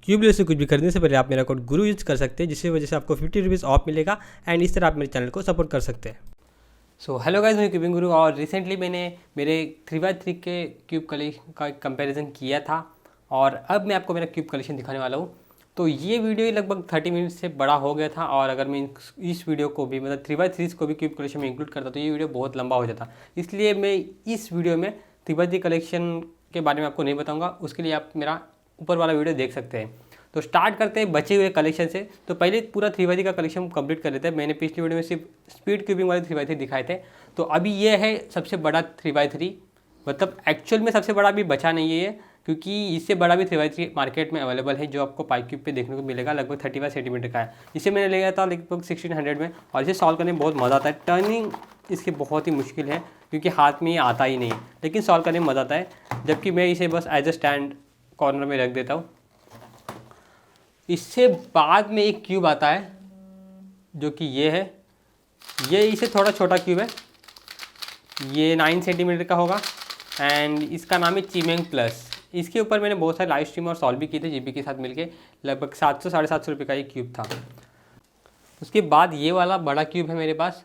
Kubelet से कुछ भी खरीदने से पहले आप मेरा कोड गुरु यूज़ कर सकते हैं, जिसकी वजह से आपको 50 रुपीज़ ऑफ मिलेगा एंड इस तरह आप मेरे चैनल को सपोर्ट कर सकते हैं। सो हेलो गाइस, मैं क्यूबिंग गुरु और रिसेंटली मैंने मेरे 3x3 के क्यूब कलेक्शन का कंपैरिजन किया था और अब मैं आपको मेरा क्यूब कलेक्शन दिखाने वाला हूँ। तो ये वीडियो लगभग 30 मिनट से बड़ा हो गया था और अगर मैं इस वीडियो को भी मतलब 3x3 को भी क्यूब कलेक्शन में इंक्लूड करता तो ये वीडियो बहुत लंबा हो जाता। इसलिए मैं इस वीडियो में 3x3 कलेक्शन के बारे में आपको नहीं बताऊँगा, उसके लिए आप मेरा ऊपर वाला वीडियो देख सकते हैं। तो स्टार्ट करते हैं बचे हुए कलेक्शन से। तो पहले पूरा 3x3 का कलेक्शन कंप्लीट कर लेते हैं। मैंने पिछली वीडियो में सिर्फ स्पीड क्यूबिंग वाले 3x3 दिखाए थे, तो अभी ये है सबसे बड़ा 3x3। मतलब एक्चुअल में सबसे बड़ा अभी बचा नहीं है, क्योंकि इससे बड़ा भी 3x3 मार्केट में अवेलेबल है, जो आपको पाइक क्यूब पे देखने को मिलेगा। लगभग 35 सेंटीमीटर का है। इसे मैंने लिया था लगभग 1600 में और इसे सॉल्व करने में बहुत मज़ा आता है। टर्निंग इसकी बहुत ही मुश्किल है क्योंकि हाथ में ये आता ही नहीं, लेकिन सॉल्व करने में मज़ा आता है। जबकि मैं इसे बस एज अ स्टैंड कॉर्नर में रख देता हूँ। इससे बाद में एक क्यूब आता है जो कि ये है। ये इसे थोड़ा छोटा क्यूब है, ये 9 सेंटीमीटर का होगा एंड इसका नाम है चिमेंग प्लस। इसके ऊपर मैंने बहुत सारे लाइव स्ट्रीम और सॉल्व भी किए थे जीबी के साथ मिलके। लगभग 700 साढ़े 700 रुपये का ये क्यूब था। उसके बाद ये वाला बड़ा क्यूब है मेरे पास,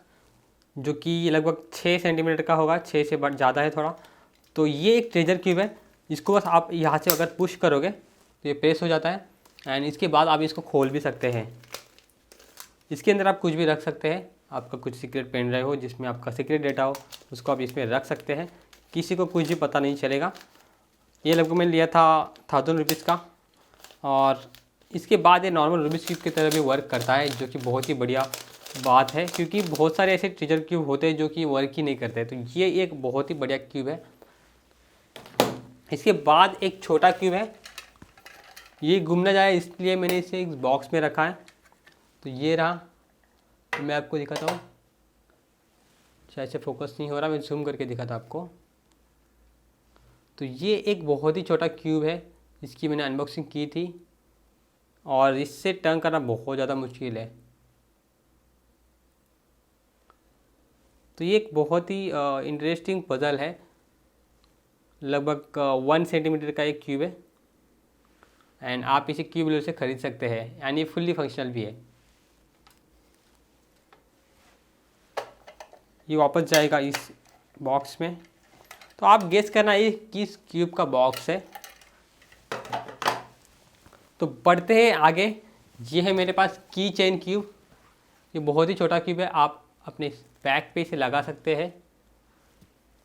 जो कि लगभग 6 सेंटीमीटर का होगा, 6 से ज़्यादा है थोड़ा। तो ये एक ट्रेजर क्यूब है। इसको बस आप यहाँ से अगर पुश करोगे तो ये प्रेस हो जाता है एंड इसके बाद आप इसको खोल भी सकते हैं। इसके अंदर आप कुछ भी रख सकते हैं। आपका कुछ सीक्रेट पेन ड्राइव हो जिसमें आपका सीक्रेट डेटा हो, उसको आप इसमें रख सकते हैं। किसी को कुछ भी पता नहीं चलेगा। ये लगभग मैंने लिया था 1000 रुपीज़ का। और इसके बाद ये नॉर्मल रूबिक्स क्यूब की तरह भी वर्क करता है, जो कि बहुत ही बढ़िया बात है, क्योंकि बहुत सारे ऐसे ट्रेजर क्यूब होते हैं जो कि वर्क ही नहीं करते। तो ये एक बहुत ही बढ़िया क्यूब है। इसके बाद एक छोटा क्यूब है। ये गुम ना जाए इसलिए मैंने इसे एक बॉक्स में रखा है। तो ये रहा, तो मैं आपको दिखाता हूँ। शायद से फोकस नहीं हो रहा, मैं जूम करके दिखाता आपको। तो ये एक बहुत ही छोटा क्यूब है। इसकी मैंने अनबॉक्सिंग की थी और इससे टर्न करना बहुत ज़्यादा मुश्किल है। तो ये एक बहुत ही इंटरेस्टिंग पजल है। लगभग 1 सेंटीमीटर का एक क्यूब है एंड आप इसे क्यूब लेवल से ख़रीद सकते हैं, यानी फुल्ली फंक्शनल भी है। ये वापस जाएगा इस बॉक्स में। तो आप गेस करना ये किस क्यूब का बॉक्स है। तो बढ़ते हैं आगे। ये है मेरे पास की चेन क्यूब। ये बहुत ही छोटा क्यूब है, आप अपने बैक पे इसे लगा सकते हैं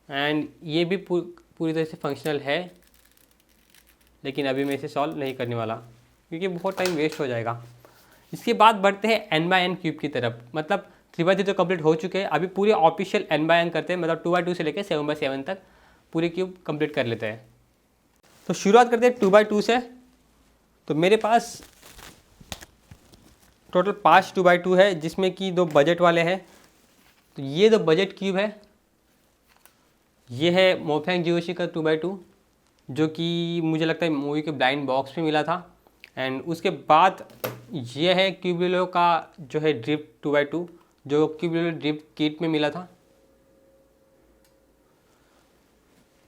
एंड ये भी पूरी तरह से फंक्शनल है, लेकिन अभी मैं इसे सॉल्व नहीं करने वाला क्योंकि बहुत टाइम वेस्ट हो जाएगा। इसके बाद बढ़ते हैं N/N क्यूब की तरफ। मतलब 3x3 तो कंप्लीट हो चुके हैं, अभी पूरे ऑफिशियल N/N करते हैं। मतलब 2x2 से लेकर 7x7 तक पूरे क्यूब कंप्लीट कर लेते हैं। तो शुरुआत करते हैं 2x2 से। तो मेरे पास टोटल 5 2x2 है, जिसमें कि 2 बजट वाले हैं। तो ये 2 बजट क्यूब है। ये है मोफैंग जियोशी का 2x2, जो कि मुझे लगता है मूवी के ब्लाइंड बॉक्स में मिला था। एंड उसके बाद ये है क्यूबिलो का जो है ड्रिफ्ट 2x2, जो क्यूबिलो ड्रिफ्ट किट में मिला था।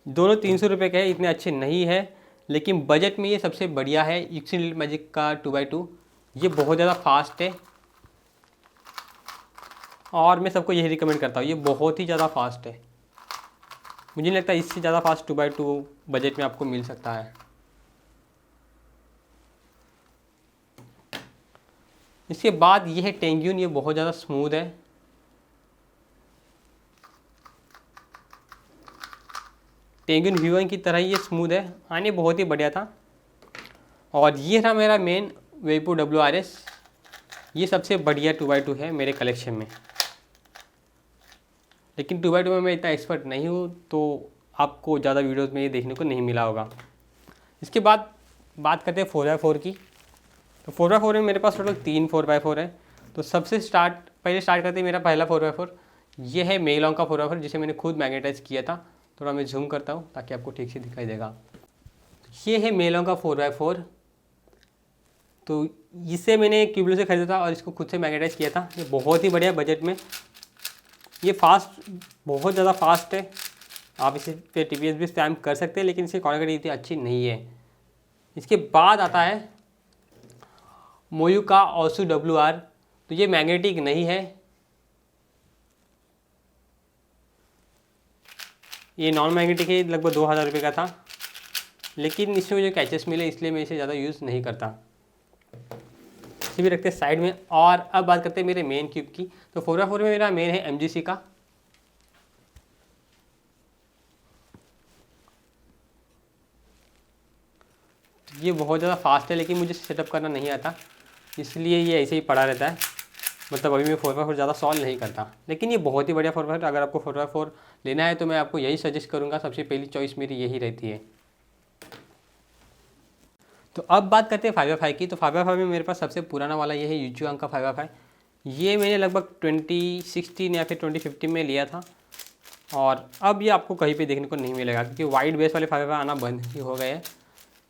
दोनों 300 रुपये के हैं, इतने अच्छे नहीं है, लेकिन बजट में ये सबसे बढ़िया है। इक्सिन लिटिल मैजिक का 2x2। ये बहुत ज़्यादा फास्ट है और मैं सबको यही रिकमेंड करता हूँ। ये बहुत ही ज़्यादा फास्ट है। मुझे नहीं लगता इससे ज़्यादा फास्ट 2x2 बजट में आपको मिल सकता है। इसके बाद ये है टेंग्यून। ये बहुत ज़्यादा स्मूथ है। टेंग्यून V1 की तरह ही ये स्मूथ है, आने बहुत ही बढ़िया था। और ये था मेरा मेन वेपो WRS। ये सबसे बढ़िया 2x2 है मेरे कलेक्शन में, लेकिन 2x2 में मैं इतना एक्सपर्ट नहीं हूँ, तो आपको ज़्यादा वीडियोस में ये देखने को नहीं मिला होगा। इसके बाद बात करते हैं 4x4 की। तो 4x4 में मेरे पास टोटल 3 4x4 है। तो सबसे पहले स्टार्ट करते हैं मेरा पहला 4x4। ये है मेलॉन्ग का 4x4, जिसे मैंने खुद मैग्नेटाइज किया था। थोड़ा मैं जूम करता हूँ ताकि आपको ठीक से दिखाई देगा। ये है मेलॉन्ग का 4x4। तो इसे मैंने क्यूबलो से खरीदा था और इसको खुद से मैग्नेटाइज किया था। ये बहुत ही बढ़िया बजट में। ये फास्ट, बहुत ज़्यादा फास्ट है। आप इसे पे TPS भी स्टैम्प कर सकते हैं, लेकिन इसकी क्वालिटी इतनी अच्छी नहीं है। इसके बाद आता है मोयू का ओसू WR। तो ये मैग्नेटिक नहीं है, ये नॉन मैग्नेटिक है, लगभग 2000 रुपये का था, लेकिन इसमें मुझे कैचेस मिले इसलिए मैं इसे ज़्यादा यूज़ नहीं करता। इसे भी रखते हैं साइड में। और अब बात करते हैं मेरे मेन क्यूब की। तो 4x4 में मेरा मेन है MGC का। तो ये बहुत ज़्यादा फास्ट है, लेकिन मुझे सेटअप करना नहीं आता, इसलिए ये ऐसे ही पड़ा रहता है। मतलब अभी मैं 4x4 ज़्यादा सॉल्व नहीं करता, लेकिन ये बहुत ही बढ़िया 4x4। अगर आपको 4x4 लेना है तो मैं आपको यही सजेस्ट करूँगा, सबसे पहली चॉइस मेरी यही रहती है। तो अब बात करते हैं 5x5 की। तो 5x5 में मेरे पास सबसे पुराना वाला ये है यूजुआंग का 5x5। ये मैंने लगभग 2016 या फिर 2015 में लिया था, और अब ये आपको कहीं पे देखने को नहीं मिलेगा, क्योंकि वाइड बेस वाले 5x5 आना बंद ही हो गए हैं।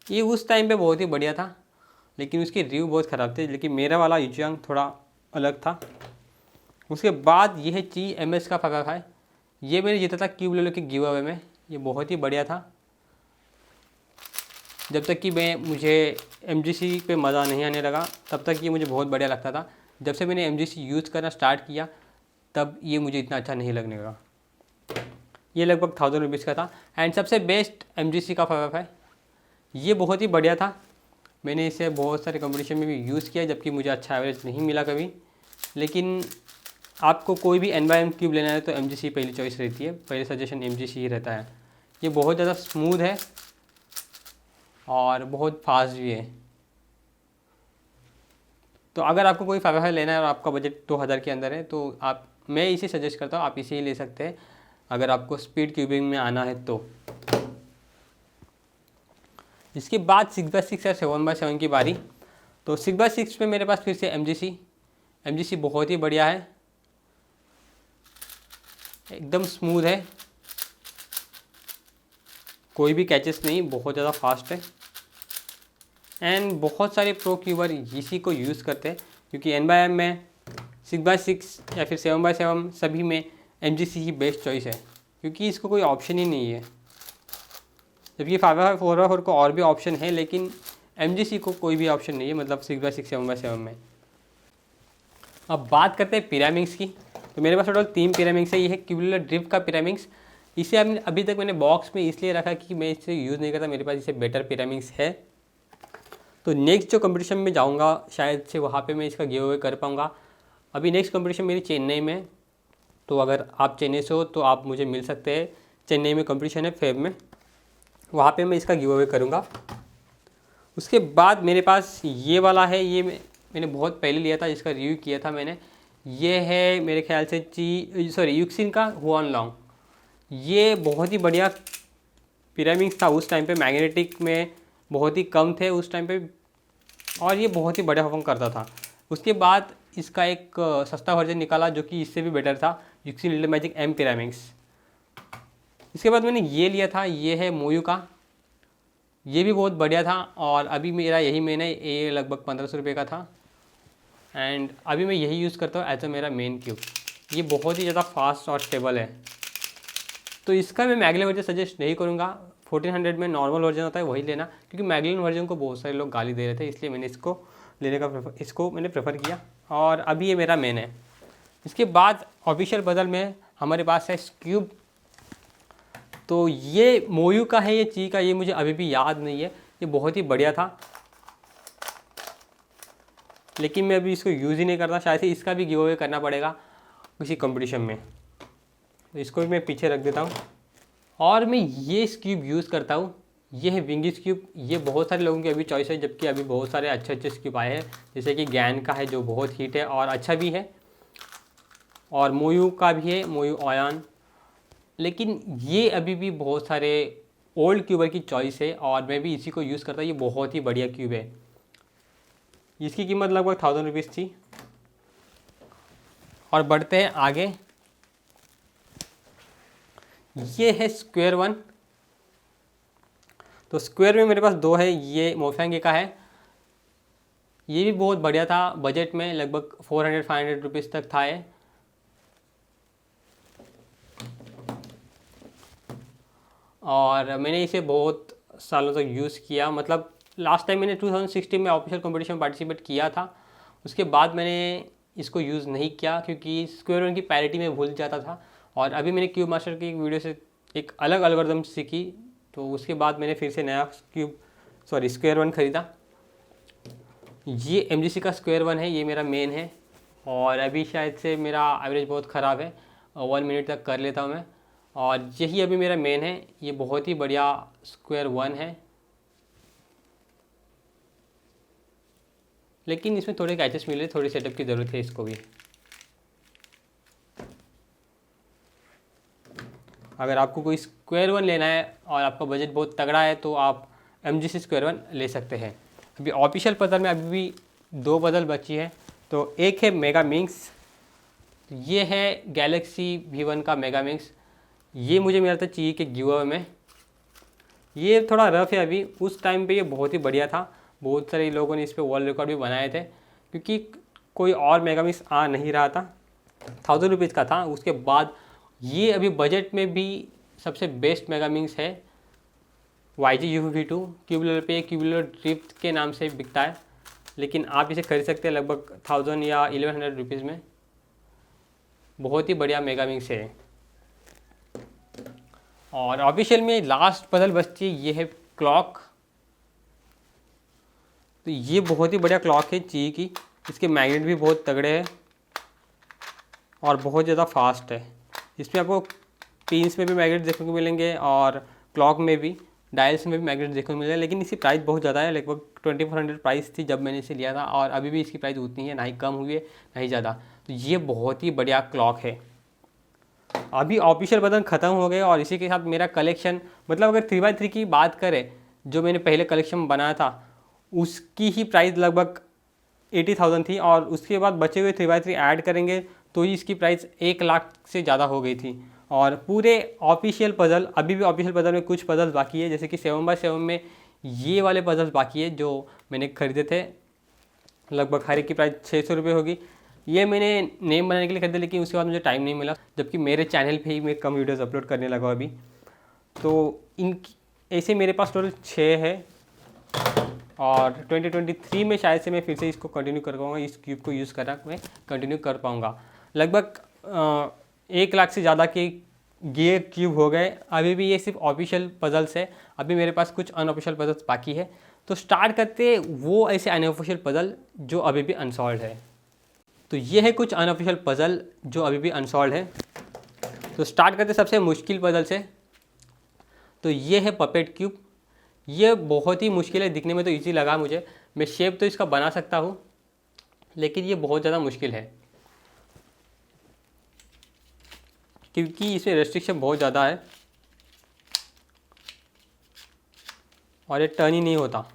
ये उस टाइम पे बहुत ही बढ़िया था, लेकिन उसके रिव्यू बहुत ख़राब थे, लेकिन मेरा वाला यूजुआंग थोड़ा अलग था। उसके बाद ये है GMS का 5x5। ये मैंने जीता था क्यूब लेवल के गिव अवे में। ये बहुत ही बढ़िया था, जब तक कि मुझे MGC पे मज़ा नहीं आने लगा, तब तक ये मुझे बहुत बढ़िया लगता था। जब से मैंने MGC यूज़ करना स्टार्ट किया, तब ये मुझे इतना अच्छा नहीं लगने लगा। ये लगभग 1000 रुपीज़ का था। एंड सबसे बेस्ट MGC का 5x5। ये बहुत ही बढ़िया था, मैंने इसे बहुत सारे कंपटीशन में भी यूज़ किया, जबकि मुझे अच्छा एवरेज नहीं मिला कभी। लेकिन आपको कोई भी N/M क्यूब लेना है तो MGC पहली चॉइस रहती है, पहले सजेशन MGC ही रहता है। ये बहुत ज़्यादा स्मूथ है और बहुत फास्ट भी है। तो अगर आपको कोई 5x5 लेना है और आपका बजट 2000 के अंदर है, तो मैं इसे सजेस्ट करता हूँ, आप इसे ही ले सकते हैं अगर आपको स्पीड क्यूबिंग में आना है तो। इसके बाद 6x6 या 7x7 की बारी। तो 6x6 में मेरे पास फिर से MGC बहुत ही बढ़िया है, एकदम स्मूथ है, कोई भी कैचेस नहीं, बहुत ज़्यादा फास्ट है। एंड बहुत सारे प्रो क्यूबर इसी को यूज़ करते हैं, क्योंकि N/M में 6x6 या फिर 7x7 सभी में MGC ही बेस्ट चॉइस है, क्योंकि इसको कोई ऑप्शन ही नहीं है। जबकि 5x5 4x4 को और भी ऑप्शन है, लेकिन MGC को कोई भी ऑप्शन नहीं है, मतलब 6x6 7x7 में। अब बात करते हैं पिरामिड्स की। तो मेरे पास टोटल 3 पिरामिड्स है। ये है क्यूबुलर ड्रिफ्ट का पिरामिड्स। इसे अभी तक मैंने बॉक्स में इसलिए रखा कि मैं इसे यूज़ नहीं करता, मेरे पास इसे बेटर पिरामिड्स है। तो नेक्स्ट जो कंपटीशन में जाऊंगा, शायद से वहाँ पे मैं इसका गिव अवे कर पाऊँगा। अभी नेक्स्ट कंपटीशन मेरी चेन्नई में, तो अगर आप चेन्नई से हो तो आप मुझे मिल सकते हैं। चेन्नई में कंपटीशन है फेब में, वहाँ पे मैं इसका गिव अवे करूँगा। उसके बाद मेरे पास ये वाला है, ये मैंने बहुत पहले लिया था, इसका रिव्यू किया था मैंने। ये है मेरे ख्याल से यूक्सिन का हुआन लॉन्ग। ये बहुत ही बढ़िया पिरामिड्स था उस टाइम पे, मैग्नेटिक में बहुत ही कम थे उस टाइम पे, और ये बहुत ही बढ़िया परफॉर्म करता था। उसके बाद इसका एक सस्ता वर्जन निकाला जो कि इससे भी बेटर था, यूक्सिन लिटिल मैजिक M पिरामिड्स। इसके बाद मैंने ये लिया था, ये है मोयू का। ये भी बहुत बढ़िया था, और अभी मेरा यही मेन है, ये लगभग 1500 रुपये का था। एंड अभी मैं यही यूज़ करता हूँ एज अ मेरा मेन क्यूब। ये बहुत ही ज़्यादा फास्ट और स्टेबल है, तो इसका मैं मैगलिन वर्जन सजेस्ट नहीं करूँगा। 1400 में नॉर्मल वर्जन होता है, वही लेना, क्योंकि मैगलिन वर्जन को बहुत सारे लोग गाली दे रहे थे, इसलिए मैंने इसको लेने का इसको मैंने प्रेफर किया, और अभी ये मेरा मेन है। इसके बाद ऑफिशियल बदल में हमारे पास है क्यूब। तो ये मोयू का है, ये ची का, ये मुझे अभी भी याद नहीं है, ये बहुत ही बढ़िया था, लेकिन मैं अभी इसको यूज़ ही नहीं करता। शायद से इसका भी गिव अवे करना पड़ेगा किसी कंपटीशन में, तो इसको भी मैं पीछे रख देता हूँ। और मैं ये क्यूब यूज़ करता हूँ, ये है विंगीज क्यूब। ये बहुत सारे लोगों की अभी चॉइस है, जबकि अभी बहुत सारे अच्छे अच्छे क्यूब आए हैं, जैसे कि गैन का है जो बहुत हिट है और अच्छा भी है, और मोयू का भी है, मोयू ऑयन। लेकिन ये अभी भी बहुत सारे ओल्ड क्यूबर की चॉइस है, और मैं भी इसी को यूज़ करता हूँ। ये बहुत ही बढ़िया क्यूब है, इसकी कीमत लगभग 1000 रुपीज़ थी। और बढ़ते हैं आगे, ये है स्क्वायर वन। तो स्क्वायर में मेरे पास 2 है, ये मोफेंगे का है। ये भी बहुत बढ़िया था, बजट में लगभग 400-500 रुपीज़ तक था ये। और मैंने इसे बहुत सालों तक यूज़ किया, मतलब लास्ट टाइम मैंने 2016 में ऑफिशियल कंपटीशन में पार्टिसिपेट किया था, उसके बाद मैंने इसको यूज़ नहीं किया क्योंकि स्क्वायर वन की पैरिटी में भूल जाता था। और अभी मैंने क्यूब मास्टर की एक वीडियो से एक अलग एल्गोरिथम सीखी, तो उसके बाद मैंने फिर से नया स्क्वायर वन ख़रीदा। ये MGC का स्क्वायर वन है, ये मेरा मेन है। और अभी शायद से मेरा एवरेज बहुत ख़राब है, 1 मिनट तक कर लेता हूँ मैं। और यही अभी मेरा मेन है, ये बहुत ही बढ़िया स्क्वायर वन है, लेकिन इसमें थोड़े कैचेस मिले, थोड़ी सेटअप की ज़रूरत है इसको भी। अगर आपको कोई स्क्वायर वन लेना है और आपका बजट बहुत तगड़ा है तो आप MGC स्क्वायर वन ले सकते हैं। अभी ऑफिशियल पजल में अभी भी 2 पजल बची है, तो एक है मेगा मिंक्स, ये है गैलेक्सी V1 का मेगा मिंक्स। ये मुझे मिला था चाहिए कि गिव अवे में। ये थोड़ा रफ है अभी, उस टाइम पे ये बहुत ही बढ़िया था, बहुत सारे लोगों ने इस पर वर्ल्ड रिकॉर्ड भी बनाए थे क्योंकि कोई और मेगा मिक्स आ नहीं रहा था, 1000 रुपीज़ का था। उसके बाद ये अभी बजट में भी सबसे बेस्ट मेगा मिक्स है। YG UV2 क्यूबुलर पे क्यूबुलर ड्रिफ्ट के नाम से बिकता है, लेकिन आप इसे खरीद सकते हैं लगभग 1000 या 1100 रुपीज़ में। बहुत ही बढ़िया मेगा मिक्स है। और ऑफिशियल में लास्ट पजल बचती है, ये है क्लॉक। तो ये बहुत ही बढ़िया क्लॉक है ची की, इसके मैग्नेट भी बहुत तगड़े हैं और बहुत ज़्यादा फास्ट है। इसमें आपको पिन्स में भी मैग्नेट देखने को मिलेंगे और क्लॉक में भी, डायल्स में भी मैग्नेट देखने को मिलेगा। लेकिन इसकी प्राइस बहुत ज़्यादा है, लगभग 2400 प्राइस थी जब मैंने इसे लिया था, और अभी भी इसकी प्राइस उतनी है, ना ही कम हुई है ना ही ज़्यादा। तो ये बहुत ही बढ़िया क्लॉक है। अभी ऑफिशियल बटन ख़त्म हो गए और इसी के साथ मेरा कलेक्शन, मतलब अगर 3x3 की बात करें, जो मैंने पहले कलेक्शन बनाया था उसकी ही प्राइस लगभग 80,000 थी, और उसके बाद बचे हुए 3x3 ऐड करेंगे तो ही इसकी प्राइस 1 लाख से ज़्यादा हो गई थी। और पूरे ऑफिशियल पजल, अभी भी ऑफिशियल पजल में कुछ पजल बाकी है, जैसे कि 7x7 में ये वाले पजल बाकी है जो मैंने खरीदे थे, लगभग हर एक की प्राइस 600 रुपये होगी। ये मैंने नेम बनाने के लिए खरीदा, लेकिन उसके बाद मुझे टाइम नहीं मिला, जबकि मेरे चैनल पे ही मैं कम वीडियोस अपलोड करने लगा अभी। तो इन ऐसे मेरे पास टोटल 6 है, और 2023 में शायद से मैं फिर से इसको कंटिन्यू कर पाऊँगा, इस क्यूब को यूज़ कर मैं कंटिन्यू कर पाऊँगा। लगभग 1 लाख से ज़्यादा के गियर क्यूब हो गए। अभी भी ये सिर्फ ऑफिशियल पजल्स है, अभी मेरे पास कुछ अनऑफिशियल पजल्स बाकी है। तो स्टार्ट करते वो ऐसे अनऑफिशियल पजल जो अभी भी अनसॉल्व है। तो ये है कुछ अनऑफिशियल पजल जो अभी भी अनसॉल्व है। तो स्टार्ट करते सबसे मुश्किल पजल से। तो ये है पपेट क्यूब। ये बहुत ही मुश्किल है, दिखने में तो इजी लगा मुझे, मैं शेप तो इसका बना सकता हूँ, लेकिन ये बहुत ज़्यादा मुश्किल है क्योंकि इसमें रेस्ट्रिक्शन बहुत ज़्यादा है और ये टर्न ही नहीं होता।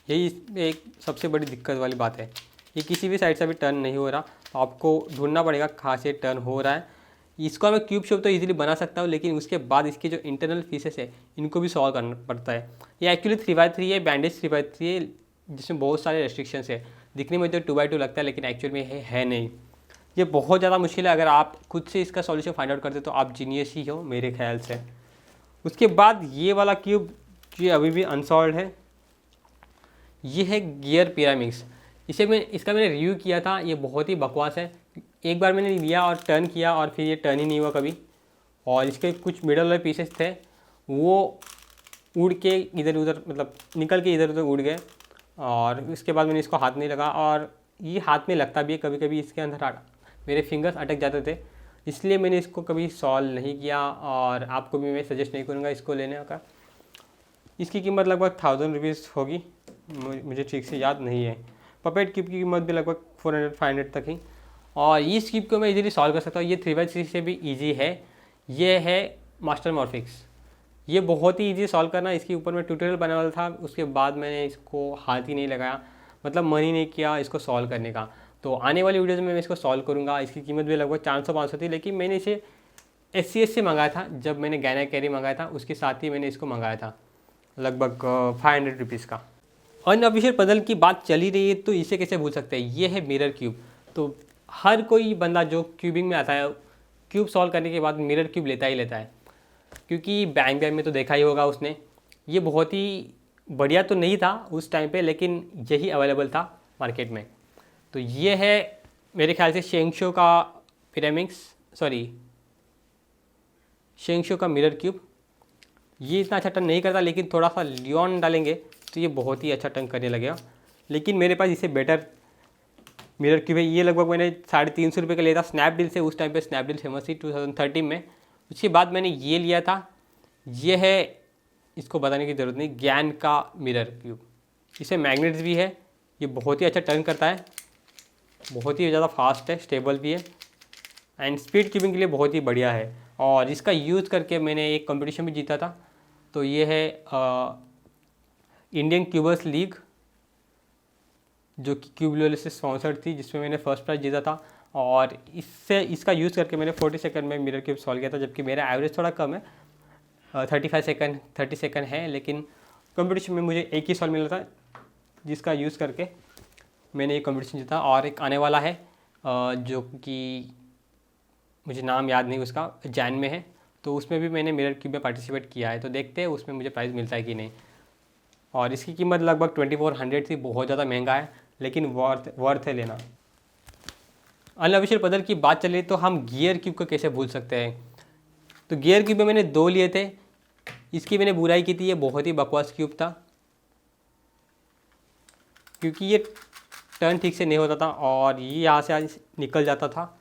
यही एक सबसे बड़ी दिक्कत वाली बात है, ये किसी भी साइड से अभी टर्न नहीं हो रहा, तो आपको ढूंढना पड़ेगा कहाँ से टर्न हो रहा है। इसको मैं क्यूब शेप तो इजीली बना सकता हूँ, लेकिन उसके बाद इसके जो इंटरनल पीसेस है इनको भी सॉल्व करना पड़ता है। ये एक्चुअली 3x3 है, बैंडेज 3x3 है, जिसमें बहुत सारे रेस्ट्रिक्शंस है। दिखने में तो 2x2 लगता है, लेकिन एक्चुअल में है नहीं। ये बहुत ज़्यादा मुश्किल है, अगर आप खुद से इसका सॉल्यूशन फाइंड आउट करते तो आप जीनियस ही हो मेरे ख्याल से। उसके बाद ये वाला क्यूब जो अभी भी अनसॉल्व है, ये है गियर पिरामिड्स। इसका मैंने रिव्यू किया था, ये बहुत ही बकवास है। एक बार मैंने लिया और टर्न किया और फिर ये टर्न ही नहीं हुआ कभी, और इसके कुछ मिडल वाले पीसेस थे वो उड़ के इधर उधर, मतलब निकल के इधर उधर उड़ गए, और इसके बाद मैंने इसको हाथ नहीं लगा, और ये हाथ में लगता भी है कभी कभी, इसके अंदर मेरे फिंगर्स अटक जाते थे, इसलिए मैंने इसको कभी सॉल्व नहीं किया, और आपको भी मैं सजेस्ट नहीं करूँगा इसको लेने का। इसकी कीमत लगभग 1000 रुपीज़ होगी, मुझे ठीक से याद नहीं है। पपेट क्यूब की कीमत भी लगभग 400-500 तक ही, और इस क्यूब को मैं इजीली सॉल्व कर सकता हूँ। ये 3x3 से भी इजी है। ये है मास्टर मॉर्फिक्स, ये बहुत ही इजी सॉल्व करना। इसके ऊपर मैं ट्यूटोरियल बनाने वाला था, उसके बाद मैंने इसको हाथ ही नहीं लगाया, मतलब मन ही नहीं किया इसको सॉल्व करने का। तो आने वाली वीडियोज़ में मैं इसको सॉल्व करूँगा। इसकी कीमत भी लगभग 400-500 थी, लेकिन मैंने इसे SCS से मंगाया था, जब मैंने गैना कैरी मंगाया था उसके साथ ही मैंने इसको मंगाया था, लगभग 500 रुपीज़ का। अनऑफिशियल पजल की बात चली रही है तो इसे कैसे भूल सकते हैं। ये है मिरर क्यूब। तो हर कोई बंदा जो क्यूबिंग में आता है, क्यूब सॉल्व करने के बाद मिरर क्यूब लेता ही लेता है, क्योंकि बैंग बैंग में तो देखा ही होगा उसने। ये बहुत ही बढ़िया तो नहीं था उस टाइम पे, लेकिन यही अवेलेबल था मार्केट में। तो ये है मेरे ख्याल से शेंगशो का पिरामिड्स, सॉरी शेंगशो का मिरर क्यूब। ये इतना अच्छा टर्न नहीं करता, लेकिन थोड़ा सा लियोन डालेंगे तो ये बहुत ही अच्छा टर्न करने लगेगा। लेकिन मेरे पास इससे बेटर मिरर क्यूब है। ये लगभग मैंने 350 रुपये का लिया था स्नैपडील से। उस टाइम पे स्नैपडील फेमस थी 2013 में। उसके बाद मैंने ये लिया था, ये है, इसको बताने की ज़रूरत नहीं, ज्ञान का मिरर क्यूब। इसमें मैग्नेट्स भी है। ये बहुत ही अच्छा टर्न करता है, बहुत ही ज़्यादा फास्ट है, स्टेबल भी है एंड स्पीड क्यूबिंग के लिए बहुत ही बढ़िया है। और इसका यूज़ करके मैंने एक कंपटीशन भी जीता था। तो ये है इंडियन क्यूबर्स लीग, जो कि क्यूबलोल से स्पॉन्सर्ड थी, जिसमें मैंने फर्स्ट प्राइज़ जीता था। और इसका यूज़ करके मैंने 40 सेकंड में मिरर क्यूब सॉल्व किया था, जबकि मेरा एवरेज थोड़ा कम है, 30 सेकंड है। लेकिन कंपटीशन में मुझे एक ही सॉल्व मिला था, जिसका यूज़ करके मैंने ये कंपटीशन जीता। और एक आने वाला है जो कि मुझे नाम याद नहीं उसका, जैन में है, तो उसमें भी मैंने मिरर क्यूब में पार्टिसिपेट किया है। तो देखते हैं उसमें मुझे प्राइज़ मिलता है कि नहीं। और इसकी कीमत लगभग 2400 थी, बहुत ज़्यादा महंगा है, लेकिन वर्थ है लेना। अनऑफिशियल पजल की बात चले तो हम गियर क्यूब को कैसे भूल सकते हैं। तो गियर क्यूब में मैंने 2 लिए थे। इसकी मैंने बुराई की थी, ये बहुत ही बकवास क्यूब था, क्योंकि ये टर्न ठीक से नहीं होता था और ये यहाँ से निकल जाता था।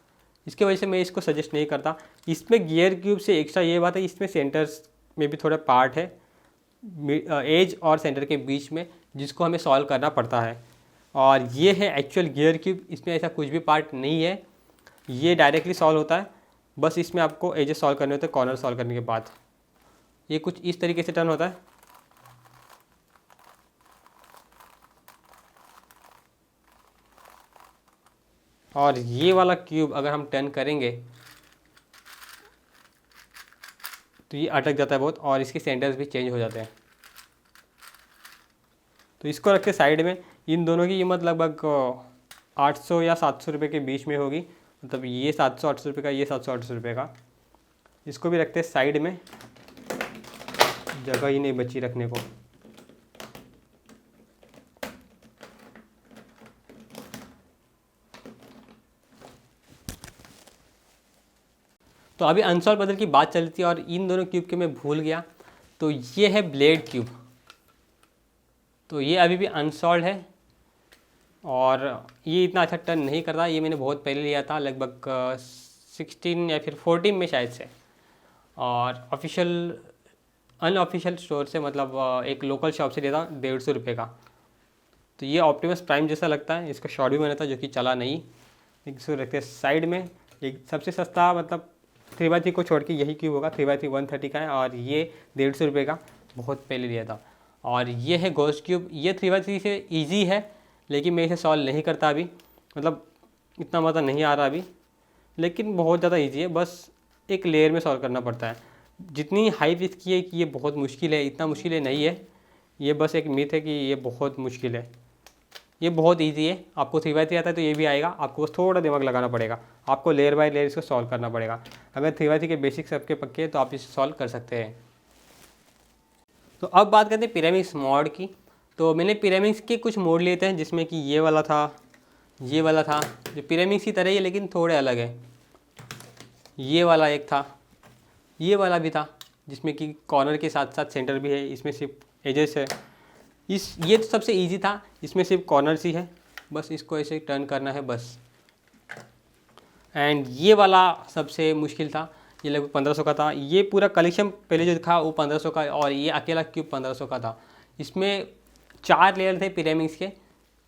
इसके वजह से मैं इसको सजेस्ट नहीं करता। इसमें गियर क्यूब से एक्स्ट्रा ये बात है, इसमें सेंटर्स में भी थोड़ा पार्ट है एज और सेंटर के बीच में, जिसको हमें सॉल्व करना पड़ता है। और ये है एक्चुअल गियर क्यूब। इसमें ऐसा कुछ भी पार्ट नहीं है, ये डायरेक्टली सॉल्व होता है। बस इसमें आपको एजेस सॉल्व करने होते हैं कॉर्नर सॉल्व करने के बाद। ये कुछ इस तरीके से टर्न होता है। और ये वाला क्यूब अगर हम टर्न करेंगे तो ये अटक जाता है बहुत, और इसके सेंटर्स भी चेंज हो जाते हैं। तो इसको रख के साइड में, इन दोनों की कीमत लगभग 800 या 700 रुपये के बीच में होगी। मतलब ये 700-800 रुपये का, ये 700-800 रुपये का। इसको भी रखते हैं साइड में, जगह ही नहीं बची रखने को। तो अभी अनसॉल्व पजल की बात चल रही थी और इन दोनों क्यूब के मैं भूल गया। तो ये है ब्लेड क्यूब। तो ये अभी भी अनसॉल्व है और ये इतना अच्छा टर्न नहीं करता। ये मैंने बहुत पहले लिया था, लगभग 16 या फिर 14 में शायद से। और अनऑफिशियल स्टोर से, मतलब एक लोकल शॉप से लिया था 150 रुपये का। तो ये ऑप्टिमस प्राइम जैसा लगता है। इसका शॉर्ट भी बना था जो कि चला नहीं। इसको रखते हैं साइड में। एक सबसे सस्ता, मतलब 3x3 को छोड़ के यही क्यूब होगा। 3x3 130 का है और ये 150 रुपये का बहुत पहले लिया था। और ये है घोस्ट क्यूब। ये 3x3 से ईजी है, लेकिन मैं इसे सॉल्व नहीं करता अभी, मतलब इतना मज़ा नहीं आ रहा अभी, लेकिन बहुत ज़्यादा ईजी है। बस एक लेयर में सॉल्व करना पड़ता है। जितनी हाई रिस्क की है कि ये बहुत मुश्किल है, इतना मुश्किल है नहीं है। ये बस एक मिथ है कि ये बहुत मुश्किल है। ये बहुत इजी है। आपको 3x3 आता है तो ये भी आएगा, आपको बस थोड़ा दिमाग लगाना पड़ेगा। आपको लेयर बाय लेयर इसको सॉल्व करना पड़ेगा। अगर 3x3 के बेसिक्स सबके पक्के हैं तो आप इसे सॉल्व कर सकते हैं। तो अब बात करते हैं पिरामिड्स मॉड की। तो मैंने पिरामिड्स के कुछ मोड लिए थे, जिसमें कि ये वाला था, ये वाला था, जो पिरामिड्स की तरह ही है लेकिन थोड़े अलग है। ये वाला एक था, ये वाला भी था, जिसमें कि कॉर्नर के साथ साथ सेंटर भी है। इसमें सिर्फ एजेस है। ये तो सबसे इजी था, इसमें सिर्फ कॉर्नर ही है, बस इसको ऐसे टर्न करना है बस। एंड ये वाला सबसे मुश्किल था। ये लगभग 1500 का था। ये पूरा कलेक्शन पहले जो था वो 1500 का, और ये अकेला क्यूब 1500 का था। इसमें 4 लेयर थे पिरामिड्स के,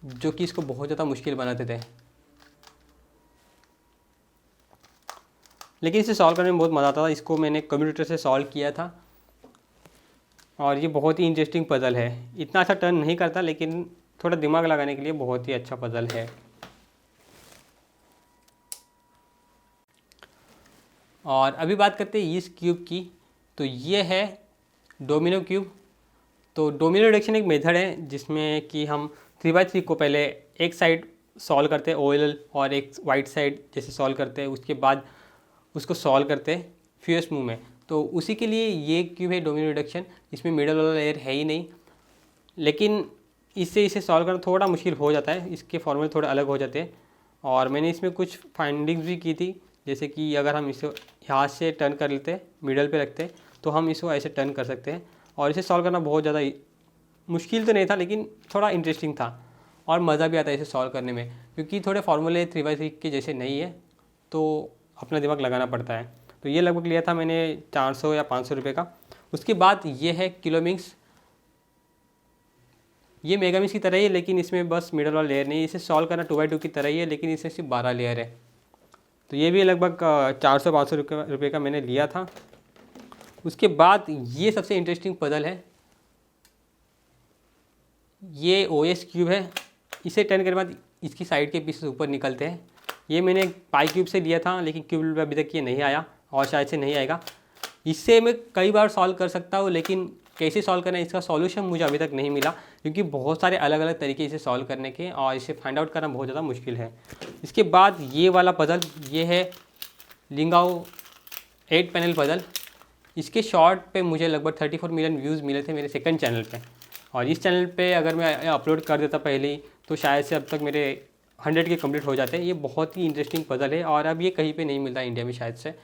जो कि इसको बहुत ज़्यादा मुश्किल बनाते थे, लेकिन इसे सॉल्व करने में बहुत मज़ा आता था। इसको मैंने कंप्यूटर से सॉल्व किया था और ये बहुत ही इंटरेस्टिंग पज़ल है। इतना अच्छा टर्न नहीं करता, लेकिन थोड़ा दिमाग लगाने के लिए बहुत ही अच्छा पज़ल है। और अभी बात करते हैं इस क्यूब की। तो ये है डोमिनो क्यूब। तो डोमिनो रिडक्शन एक मेथड है, जिसमें कि हम 3x3 को पहले एक साइड सॉल्व करते हैं ओवल, और एक वाइट साइड जैसे सॉल्व करते हैं, उसके बाद उसको सॉल्व करते हैं फ्यूएस मूव में। तो उसी के लिए ये क्यूब है डोमिनो रिडक्शन। इसमें मिडल वाला लेयर है ही नहीं। लेकिन इससे इसे सॉल्व करना थोड़ा मुश्किल हो जाता है, इसके फॉर्मूले थोड़े अलग हो जाते हैं। और मैंने इसमें कुछ फाइंडिंग्स भी की थी, जैसे कि अगर हम इसे यहाँ से टर्न कर लेते, मिडल पे रखते, तो हम इसको ऐसे टर्न कर सकते हैं। और इसे सॉल्व करना बहुत ज़्यादा मुश्किल तो नहीं था, लेकिन थोड़ा इंटरेस्टिंग था और मज़ा भी आता है इसे सॉल्व करने में, क्योंकि थोड़े फार्मूले 3x3 के जैसे नहीं है, तो अपना दिमाग लगाना पड़ता है। तो ये लगभग लिया था मैंने 400 या 500 रुपये का। उसके बाद ये है किलोमिक्स। ये मेगामिक्स की तरह ही है, लेकिन इसमें बस मिडल वाला लेयर नहीं है। इसे सॉल्व करना 2x2 की तरह ही है, लेकिन इसमें सिर्फ 12 लेयर है। तो ये भी लगभग 400-500 रुपये का मैंने लिया था। उसके बाद ये सबसे इंटरेस्टिंग पजल है, ये OS क्यूब है। इसे टर्न करने के बाद इसकी साइड के पीसेस ऊपर निकलते हैं। ये मैंने पाई क्यूब से लिया था, लेकिन क्यूब अभी तक ये नहीं आया और शायद से नहीं आएगा। इससे मैं कई बार सॉल्व कर सकता हूँ, लेकिन कैसे सॉल्व करना है इसका सॉल्यूशन मुझे अभी तक नहीं मिला, क्योंकि बहुत सारे अलग अलग तरीके इसे सॉल्व करने के, और इसे फाइंड आउट करना बहुत ज़्यादा मुश्किल है। इसके बाद ये वाला पजल, ये है लिंगाओ 8 पैनल पजल। इसके शॉर्ट पे मुझे लगभग 34 मिलियन व्यूज़ मिले थे मेरे सेकंड चैनल पे, और इस चैनल पे अगर मैं अपलोड कर देता पहले ही, तो शायद से अब तक मेरे 100 के कंप्लीट हो जाते हैं। ये बहुत ही इंटरेस्टिंग पजल है, और अब ये कहीं पे नहीं मिलता इंडिया में, शायद से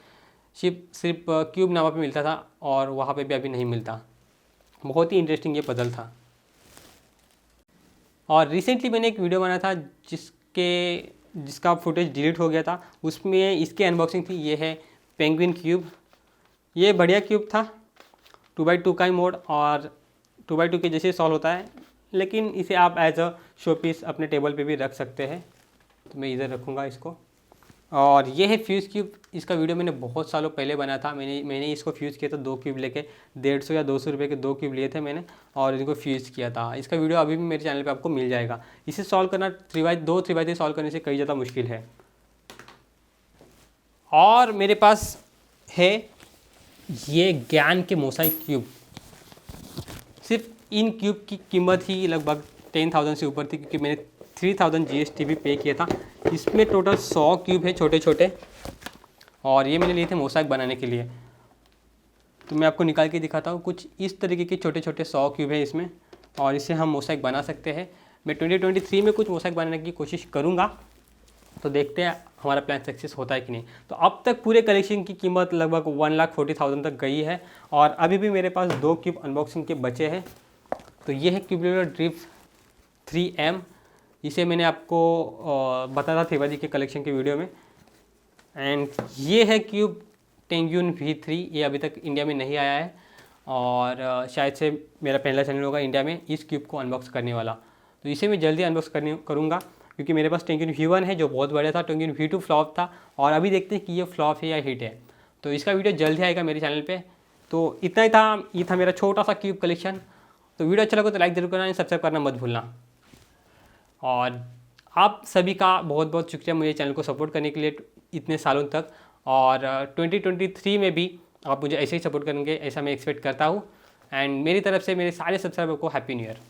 सिर्फ क्यूब नामा पे मिलता था, और वहाँ पे भी अभी नहीं मिलता। बहुत ही इंटरेस्टिंग ये पजल था। और रिसेंटली मैंने एक वीडियो बनाया था जिसका फुटेज डिलीट हो गया था, उसमें इसकी अनबॉक्सिंग थी। ये है पेंगुइन क्यूब। ये बढ़िया क्यूब था, 2x2 का ही मोड, और 2x2 के जैसे सॉल्व होता है, लेकिन इसे आप एज अ शो पीस अपने टेबल पे भी रख सकते हैं। तो मैं इधर रखूँगा इसको। और ये है फ्यूज़ क्यूब। इसका वीडियो मैंने बहुत सालों पहले बनाया था। मैंने इसको फ्यूज़ किया था 2 क्यूब लेके, 150 या 200 रुपये के 2 क्यूब लिए थे मैंने, और इनको फ्यूज़ किया था। इसका वीडियो अभी भी मेरे चैनल पे आपको मिल जाएगा। इसे सॉल्व करना 3x3 सॉल्व करने से कई ज़्यादा मुश्किल है। और मेरे पास है ये ज्ञान के मोसाइक क्यूब। सिर्फ इन क्यूब की कीमत ही लगभग 10,000 से ऊपर थी, क्योंकि मैंने 3000 GST भी पे किया था। इसमें टोटल 100 क्यूब है छोटे छोटे, और ये मैंने लिए थे मोसाइक बनाने के लिए। तो मैं आपको निकाल के दिखाता हूँ। कुछ इस तरीके के छोटे छोटे 100 क्यूब है इसमें, और इसे हम मोसाइक बना सकते हैं। मैं 2023 में कुछ मोसाइक बनाने की कोशिश करूँगा, तो देखते हैं हमारा प्लान सक्सेस होता है कि नहीं। तो अब तक पूरे कलेक्शन की कीमत लगभग 1,40,000 तक गई है, और अभी भी मेरे पास 2 क्यूब अनबॉक्सिंग के बचे हैं। तो ये है क्यूबुलर ड्रिफ्ट 3M। इसे मैंने आपको बताया था थिवाजी के कलेक्शन के वीडियो में। एंड ये है क्यूब टेंग्यून V3। ये अभी तक इंडिया में नहीं आया है, और शायद से मेरा पहला चैनल होगा इंडिया में इस क्यूब को अनबॉक्स करने वाला। तो इसे मैं जल्दी अनबॉक्स करूँगा, क्योंकि मेरे पास टेंग्यून V1 है जो बहुत बढ़िया था, टेंग्यून V2 फ्लॉप था, और अभी देखते हैं कि ये फ्लॉप है या हिट है। तो इसका वीडियो जल्दी आएगा मेरे चैनल पे। तो इतना ही था, ये था मेरा छोटा सा क्यूब कलेक्शन। तो वीडियो अच्छा लगा तो लाइक जरूर करना, सब्सक्राइब करना मत भूलना। और आप सभी का बहुत बहुत शुक्रिया मुझे चैनल को सपोर्ट करने के लिए इतने सालों तक, और 2023 में भी आप मुझे ऐसे ही सपोर्ट करेंगे, ऐसा मैं एक्सपेक्ट करता हूँ। एंड मेरी तरफ से मेरे सारे सब्सक्राइबर को हैप्पी न्यू ईयर।